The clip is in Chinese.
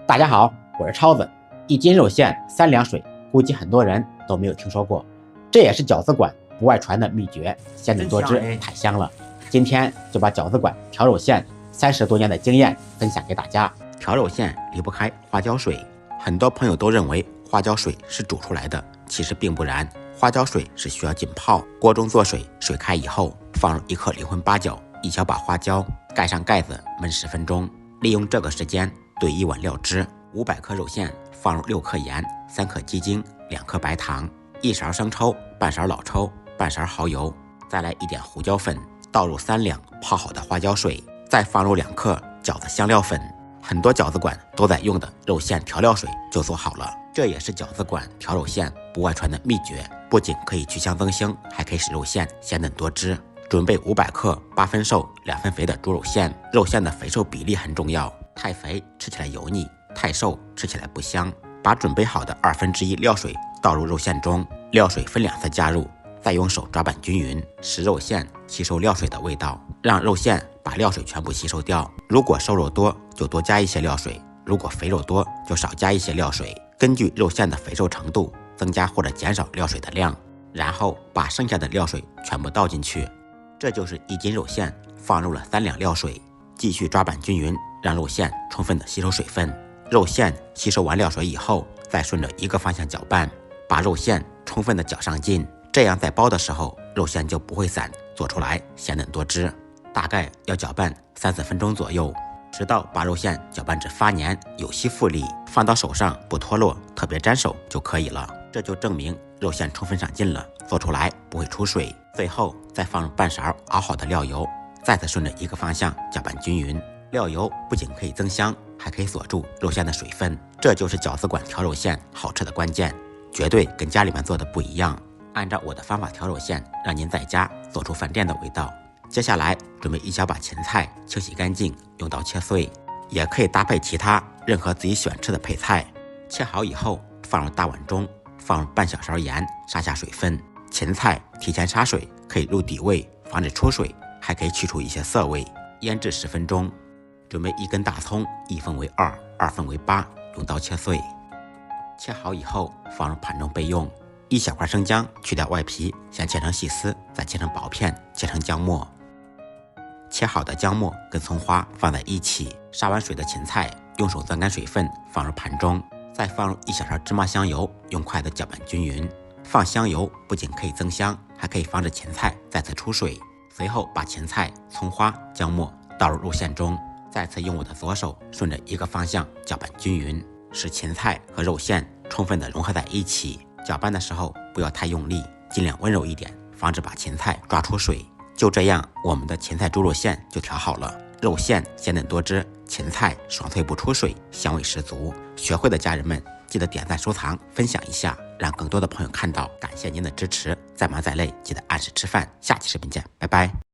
大家好，我是超子。1斤肉馅3两水，估计很多人都没有听说过，这也是饺子馆不外传的秘诀，鲜嫩多汁，太香了。今天就把饺子馆调肉馅30多年的经验分享给大家。调肉馅离不开花椒水，很多朋友都认为花椒水是煮出来的，其实并不然。花椒水是需要浸泡，锅中做水，水开以后放入1克灵魂八角，一小把花椒，盖上盖子焖10分钟，利用这个时间兑1碗料汁，500克肉馅放入6克盐、3克鸡精、2克白糖、1勺生抽、半勺老抽、半勺蚝油，再来1点胡椒粉，倒入3两泡好的花椒水，再放入2克饺子香料粉。很多饺子馆都在用的肉馅调料水就做好了，这也是饺子馆调肉馅不外传的秘诀，不仅可以去香增腥，还可以使肉馅鲜嫩多汁。准备500克8分瘦2分肥的猪肉馅，肉馅的肥瘦比例很重要，太肥吃起来油腻，太瘦吃起来不香。把准备好的1/2料水倒入肉馅中，料水分2次加入，再用手抓拌均匀，使肉馅吸收料水的味道，让肉馅把料水全部吸收掉。如果瘦肉多就多加一些料水，如果肥肉多就少加一些料水，根据肉馅的肥瘦程度增加或者减少料水的量，然后把剩下的料水全部倒进去。这就是1斤肉馅放入了3两料水，继续抓拌均匀，让肉馅充分的吸收水分。肉馅吸收完料水以后，再顺着一个方向搅拌，把肉馅充分的搅上劲，这样在包的时候肉馅就不会散，做出来鲜嫩多汁。大概要搅拌3-4分钟左右，直到把肉馅搅拌至发黏有吸附力，放到手上不脱落，特别粘手就可以了。这就证明肉馅充分上劲了，做出来不会出水。最后再放入半勺熬好的料油，再次顺着一个方向搅拌均匀。料油不仅可以增香，还可以锁住肉馅的水分，这就是饺子馆调肉馅好吃的关键，绝对跟家里面做的不一样。按照我的方法调肉馅，让您在家做出饭店的味道。接下来准备1小把芹菜，清洗干净，用刀切碎，也可以搭配其他任何自己喜欢吃的配菜。切好以后放入大碗中，放入半小勺盐，杀下水分。芹菜提前杀水，可以入底味，防止出水，还可以去除一些涩味。腌制10分钟。准备1根大葱，1分为2， 2分为8，用刀切碎。切好以后放入盘中备用。1小块生姜，去掉外皮，先切成细丝，再切成薄片，切成姜末。切好的姜末跟葱花放在一起，杀完水的芹菜用手攥干水分，放入盘中，再放入1小勺芝麻香油，用筷子搅拌均匀。放香油不仅可以增香，还可以防止芹菜再次出水。随后把芹菜、葱花、姜末倒入肉馅中，再次用我的左手顺着一个方向搅拌均匀，使芹菜和肉馅充分的融合在一起。搅拌的时候不要太用力，尽量温柔一点，防止把芹菜抓出水。就这样，我们的芹菜猪肉馅就调好了。肉馅鲜嫩多汁，芹菜爽脆不出水，香味十足。学会的家人们记得点赞收藏分享一下，让更多的朋友看到。感谢您的支持，再忙再累记得按时吃饭。下期视频见，拜拜。